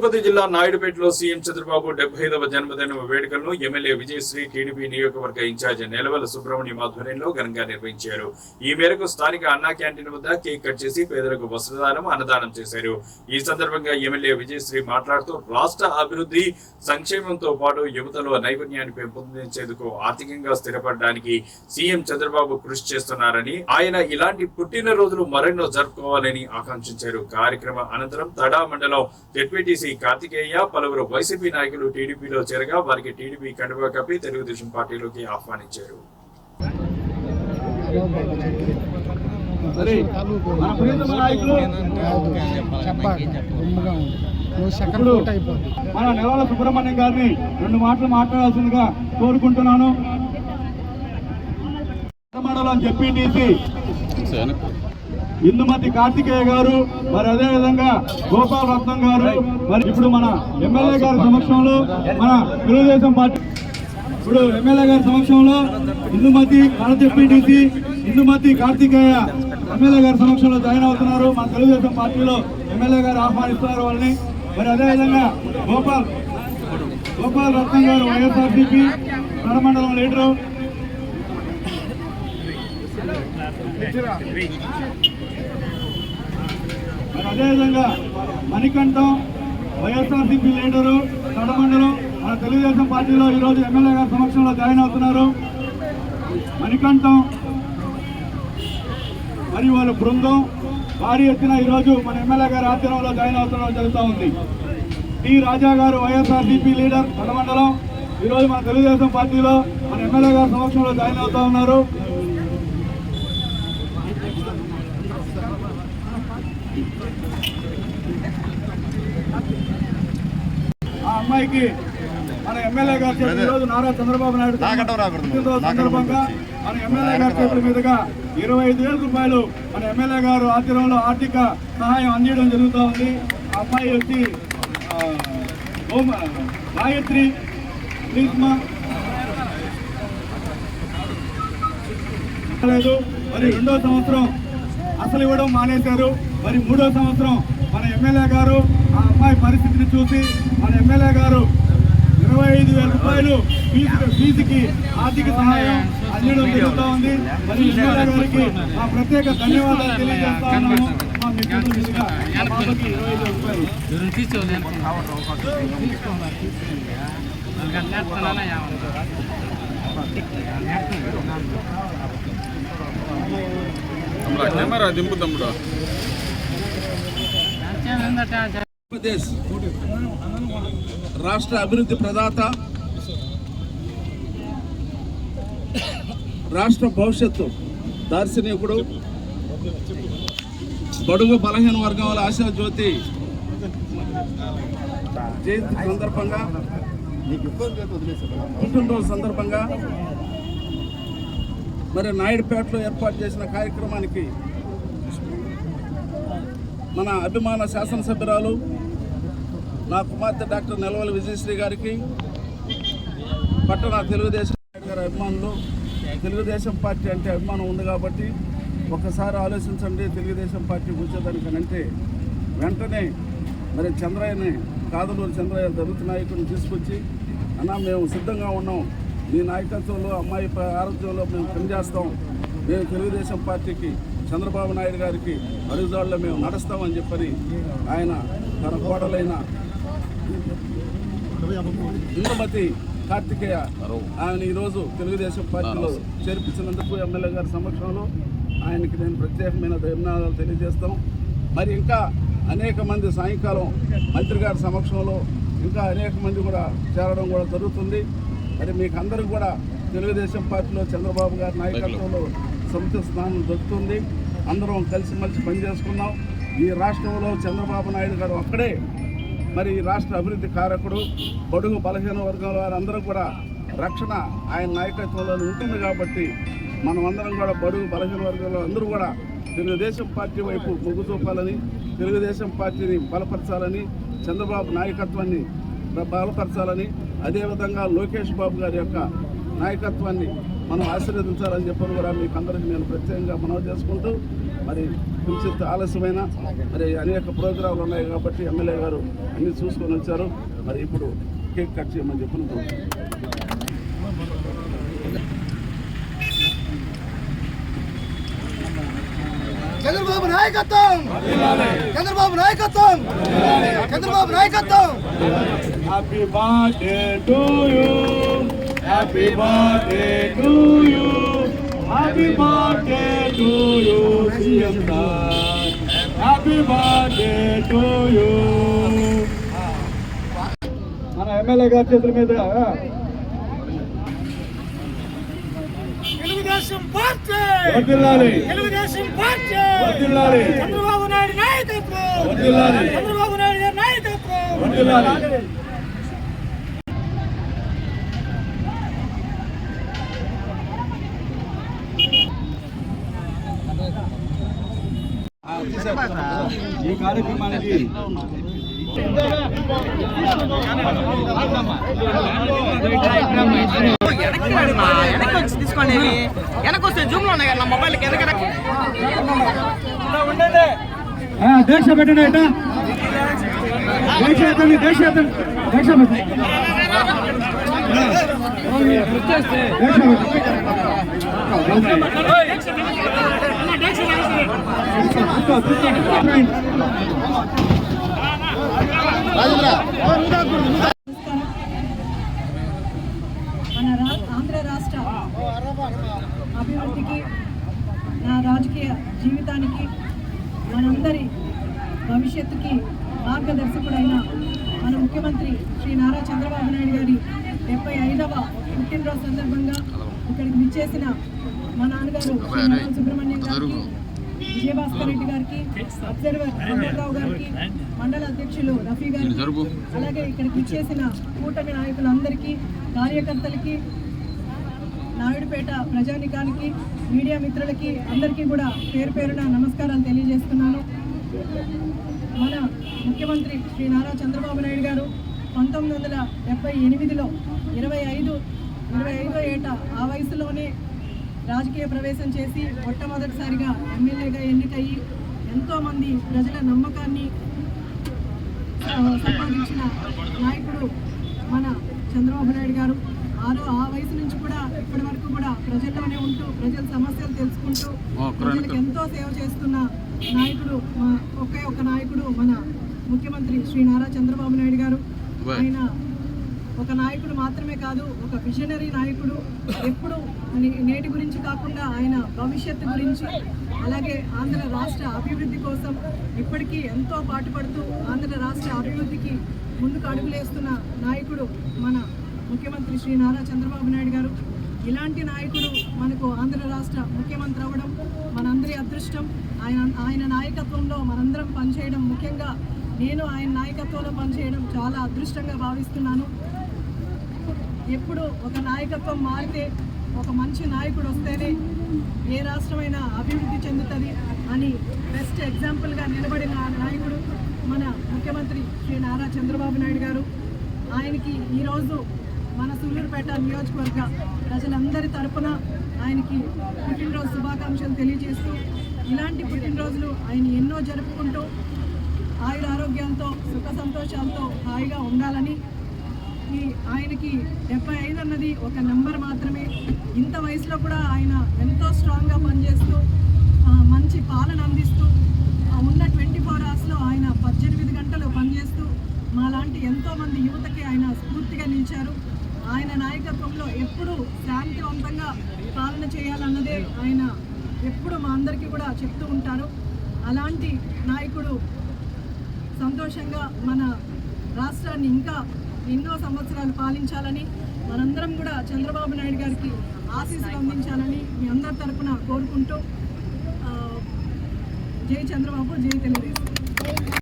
తిరుపతి జిల్లా నాయుడుపేటలో సీఎం చంద్రబాబు 75వ జన్మదిన వేడుకలను ఎమ్మెల్యే విజయశ్రీ టీడీపీ నియోజకవర్గ ఇన్ఛార్జ్ నెలవల సుబ్రహ్మణ్యం ఆధ్వర్యంలో ఘనంగా నిర్వహించారు. ఈ మేరకు స్థానిక అన్నా క్యాంటీన్ వద్ద కేక్ కట్ చేసి పేదలకు వస్త్రదానం, అన్నదానం చేశారు. ఈ సందర్భంగా ఎమ్మెల్యే విజయశ్రీ మాట్లాడుతూ రాష్ట్ర అభివృద్ధి సంక్షేమంతో పాటు యువతలో నైపుణ్యాన్ని పెంపొందించేందుకు ఆర్థికంగా స్థిరపడడానికి సీఎం చంద్రబాబు కృషి చేస్తున్నారని, ఆయన ఇలాంటి పుట్టినరోజులు మరెన్నో జరుపుకోవాలని ఆకాంక్షించారు. కార్యక్రమం అనంతరం తడా మండలం జెడ్పీటీసీ కార్తికేయ, పలువురు వైసీపీ నాయకులు టీడీపీలో చేరగా వారికి టీడీపీ కండువా కప్పి తెలుగుదేశం పార్టీలోకి ఆహ్వానించారు. మన నెలవల సుబ్రహ్మణ్యం గారిని 2 మాటలు మాట్లాడాల్సిందిగా కోరుకుంటున్నాను. మండలం జెడ్పీటీసీ ఇందుమతి కార్తికేయ గారు, మరి అదే విధంగా గోపాల్ రత్నం గారు, మరి ఇప్పుడు మన ఎమ్మెల్యే గారి సమక్షంలో మన తెలుగుదేశం పార్టీ ఎమ్మెల్యే గారి సమక్షంలో ఇందుమతి జెడ్పీటీసీ ఇందుమతి కార్తికేయ ఎమ్మెల్యే గారి సమక్షంలో జాయిన్ అవుతున్నారు. మన తెలుగుదేశం పార్టీలో ఎమ్మెల్యే గారు ఆహ్వానిస్తున్నారు వాళ్ళని. మరి అదేవిధంగా గోపాల్ రత్నం గారు వైఎస్ఆర్సీపీ మండలం లీడరు, మరి అదేవిధంగా మణికంఠం వైఎస్ఆర్సీపీ లీడరు మండలం మన తెలుగుదేశం పార్టీలో ఈరోజు ఎమ్మెల్యే గారి సమక్షంలో జాయిన్ అవుతున్నారు. మణికంఠం మరియు వాళ్ళ బృందం భారీ ఎత్తున ఈరోజు మన ఎమ్మెల్యే గారి ఆధ్వర్యంలో జాయిన్ అవుతున్న జరుగుతూ ఉంది. టి రాజా గారు వైఎస్ఆర్సీపీ లీడర్ మండలం ఈరోజు మన తెలుగుదేశం పార్టీలో మన ఎమ్మెల్యే గారి సమక్షంలో జాయిన్ అవుతూ ఉన్నారు. ఆ అమ్మాయికి మన ఎమ్మెల్యే గారి చేతుల ఈరోజు నారా చంద్రబాబు నాయుడు సందర్భంగా మన ఎమ్మెల్యే గారి చేతుల మీదుగా 25,000 రూపాయలు మన ఎమ్మెల్యే గారు ఆధ్వర్యంలో ఆర్థిక సహాయం అందించడం జరుగుతూ ఉంది. ఆ అమ్మాయి వచ్చి గాయత్రి లేదు. మరి 2వ సంవత్సరం అసలు ఇవ్వడం మానేశారు. మరి 3వ సంవత్సరం మన ఎమ్మెల్యే గారు ఆ అమ్మాయి పరిస్థితిని చూసి మన ఎమ్మెల్యే గారు 25,000 రూపాయలు ఫీజుకి ఆర్థిక సహాయం అందించడం జరుగుతూ ఉంది. మరి ఎమ్మెల్యే గారికి మా ప్రత్యేక ధన్యవాదాలు తెలియజేస్తా ఉన్నాము. మా మిత్రుల మీదుగా ఆ బాబుకి 25,000 రూపాయలు కెమెరా దింపు తమ్ముడు. ఆంధ్రప్రదేశ్ రాష్ట్ర అభివృద్ధి ప్రదాత, రాష్ట్ర భవిష్యత్తు దార్శనికుడు, బడుగు బలహీన వర్గాల ఆశా జ్యోతి జయంతి సందర్భంగా, పుట్టినరోజు సందర్భంగా మరి నాయుడుపేటలో ఏర్పాటు చేసిన కార్యక్రమానికి మన అభిమాన శాసనసభ్యురాలు నా కుమార్తె డాక్టర్ నెలవల విజయశ్రీ గారికి, పట్టణ తెలుగుదేశం గారి అభిమానులు, తెలుగుదేశం పార్టీ అంటే అభిమానం ఉంది కాబట్టి ఒక్కసారి ఆలోచించండి. తెలుగుదేశం పార్టీ కూర్చోదానికనంటే వెంటనే మరి చంద్రయ్యని, కాదలూరు చంద్రయ్య దళిత నాయకుడిని తీసుకొచ్చి, అన్న మేము సిద్ధంగా ఉన్నాం, మీ నాయకత్వంలో అమ్మాయి ఆరోగ్యంలో మేము పనిచేస్తాం, మేము తెలుగుదేశం పార్టీకి చంద్రబాబు నాయుడు గారికి అడుగుజాడలో మేము నడుస్తామని చెప్పని ఆయన తన కోడలైన ఇందుమతి కార్తికేయ ఆయన ఈరోజు తెలుగుదేశం పార్టీలో చేర్పించినందుకు ఎమ్మెల్యే గారి సమక్షంలో ఆయనకి నేను ప్రత్యేకమైన ధన్యవాదాలు తెలియజేస్తాం. మరి ఇంకా అనేక మంది సాయంకాలం మంత్రి గారి సమక్షంలో ఇంకా అనేక మంది కూడా చేరడం కూడా జరుగుతుంది. మరి మీకు అందరికీ కూడా తెలుగుదేశం పార్టీలో చంద్రబాబు గారి నాయకత్వంలో సముచిత స్థానం దొరుకుతుంది. అందరం కలిసిమెలిసి పనిచేసుకున్నాం. ఈ రాష్ట్రంలో చంద్రబాబు నాయుడు గారు ఒక్కడే మరి ఈ రాష్ట్ర అభివృద్ధి కారకుడు. బడుగు బలహీన వర్గాల వారందరూ కూడా రక్షణ ఆయన నాయకత్వంలో ఉంటుంది కాబట్టి మనం అందరం కూడా బడుగు బలహీన వర్గాల అందరూ కూడా తెలుగుదేశం పార్టీ వైపు మొగ్గు చూపాలని, తెలుగుదేశం పార్టీని బలపరచాలని, చంద్రబాబు నాయకత్వాన్ని బలపరచాలని, అదేవిధంగా లోకేష్ బాబు గారి యొక్క నాయకత్వాన్ని మనం ఆశీర్వదించాలని చెప్పని కూడా మీకు అందరికీ నేను ప్రత్యేకంగా మనవి చేసుకుంటూ మరి కొంచెం ఆలస్యమైన మరి అనేక ప్రోగ్రాంలు ఉన్నాయి కాబట్టి ఎమ్మెల్యే గారు అన్ని చూసుకొని వచ్చారు. మరి ఇప్పుడు కేక్ కట్ చేయమని చెప్పిన చంద్రబాబు నాయకత్వం, చంద్రబాబు నాయకత్వం, చంద్రబాబు నాయకత్వం. Happy birthday to you, happy birthday to you, happy birthday to you CM sir, happy birthday to you. మన ఎమ్మెల్యే గారి చేతుల మీద తెలుగుదేశం పార్టీ, వర్ధిల్లాలి, తెలుగుదేశం పార్టీ, వర్ధిల్లాలి, చంద్రబాబు నాయుడు నాయకత్వం, వర్ధిల్లాలి, చంద్రబాబు నాయుడు గారి నాయకత్వం. వర్ధిల్లాలి. ఈ కార్యక్రమానికి తీసుకోండి, వెనక్కి వస్తే జూమ్ లో ఉన్నాయి కదా మొబైల్ దీక్ష పెట్టండి, అట దీక్ష ఎత్తండి, దీక్ష ఎత్తండి, దీక్ష పెట్టండి, మన ఆంధ్ర రాష్ట్ర అభివృద్ధికి, నా రాజకీయ జీవితానికి, మనందరి భవిష్యత్తుకి మార్గదర్శకుడైన మన ముఖ్యమంత్రి శ్రీ నారా చంద్రబాబు నాయుడు గారి 75వ పుట్టినరోజు సందర్భంగా ఇక్కడికి విచ్చేసిన మా నాన్నగారు శ్రీ నల్లం సుబ్రహ్మణ్యం గారికి, విజయభాస్కర్ రెడ్డి గారికి, అబ్జర్వర్ రావు గారికి, మండల అధ్యక్షులు రఫీ గారికి, అలాగే ఇక్కడికి విచ్చేసిన కూటమి నాయకులందరికీ, కార్యకర్తలకి, నాయుడుపేట ప్రజానికానికి, మీడియా మిత్రులకి అందరికీ కూడా పేరు పేరున నమస్కారాలు తెలియజేస్తున్నాను. మన ముఖ్యమంత్రి శ్రీ నారా చంద్రబాబు నాయుడు గారు 1978లో 25వ ఏట ఆ వయసులోనే రాజకీయ ప్రవేశం చేసి మొట్టమొదటిసారిగా ఎమ్మెల్యేగా ఎన్నికయ్యి ఎంతోమంది ప్రజల నమ్మకాన్ని సంపాదించిన నాయకుడు మన చంద్రబాబు నాయుడు గారు. ఆ వయసు నుంచి కూడా ఇప్పటి వరకు కూడా ప్రజల్లోనే ఉంటూ ప్రజల సమస్యలు తెలుసుకుంటూ ప్రజలకు ఎంతో సేవ చేస్తున్న నాయకుడు, ఒకే ఒక నాయకుడు మన ముఖ్యమంత్రి శ్రీ నారా చంద్రబాబు నాయుడు గారు. ఆయన ఒక నాయకుడు మాత్రమే కాదు, ఒక విజనరీ నాయకుడు. ఎప్పుడు నేటి గురించి కాకుండా ఆయన భవిష్యత్తు గురించి, అలాగే ఆంధ్ర రాష్ట్ర అభివృద్ధి కోసం ఇప్పటికీ ఎంతో పాటుపడుతూ ఆంధ్ర రాష్ట్ర అభివృద్ధికి ముందుకు అడుగులేస్తున్న నాయకుడు మన ముఖ్యమంత్రి శ్రీ నారా చంద్రబాబు నాయుడు గారు. ఇలాంటి నాయకుడు మనకు ఆంధ్ర రాష్ట్ర ముఖ్యమంత్రి అవ్వడం మనందరి అదృష్టం. ఆయన నాయకత్వంలో మనందరం పనిచేయడం, ముఖ్యంగా నేను ఆయన నాయకత్వంలో పనిచేయడం చాలా అదృష్టంగా భావిస్తున్నాను. ఎప్పుడు ఒక నాయకత్వం మారితే, ఒక మంచి నాయకుడు వస్తేనే ఏ రాష్ట్రమైనా అభివృద్ధి చెందుతుంది అని బెస్ట్ ఎగ్జాంపుల్గా నిలబడిన నాయకుడు మన ముఖ్యమంత్రి శ్రీ నారా చంద్రబాబు నాయుడు గారు. ఆయనకి ఈరోజు మన సూళ్ళూరుపేట నియోజకవర్గ ప్రజలందరి తరపున ఆయనకి పుట్టినరోజు శుభాకాంక్షలు తెలియజేస్తూ, ఇలాంటి పుట్టినరోజులు ఆయన ఎన్నో జరుపుకుంటూ ఆయుర ఆరోగ్యంతో సుఖ సంతోషాలతో హాయిగా ఉండాలని, ఆయనకి 75 అన్నది ఒక నెంబర్ మాత్రమే. ఇంత వయసులో కూడా ఆయన ఎంతో స్ట్రాంగ్గా పనిచేస్తూ మంచి పాలన అందిస్తూ ఉన్న 24 అవర్స్లో ఆయన 18 గంటలు పనిచేస్తూ మాలాంటి ఎంతోమంది యువతకి ఆయన స్ఫూర్తిగా నిలిచారు. ఆయన నాయకత్వంలో ఎప్పుడూ శాంతివంతంగా పాలన చేయాలన్నదే ఆయన ఎప్పుడు మా అందరికీ కూడా చెప్తూ ఉంటారు. అలాంటి నాయకుడు సంతోషంగా మన రాష్ట్రాన్ని ఇంకా ఎన్నో సంవత్సరాలు పాలించాలని, మనందరం కూడా చంద్రబాబు నాయుడు గారికి ఆశీస్సులు అందించాలని మీ అందరి తరపున కోరుకుంటూ, జై చంద్రబాబు, జై తెలుగుదేశం.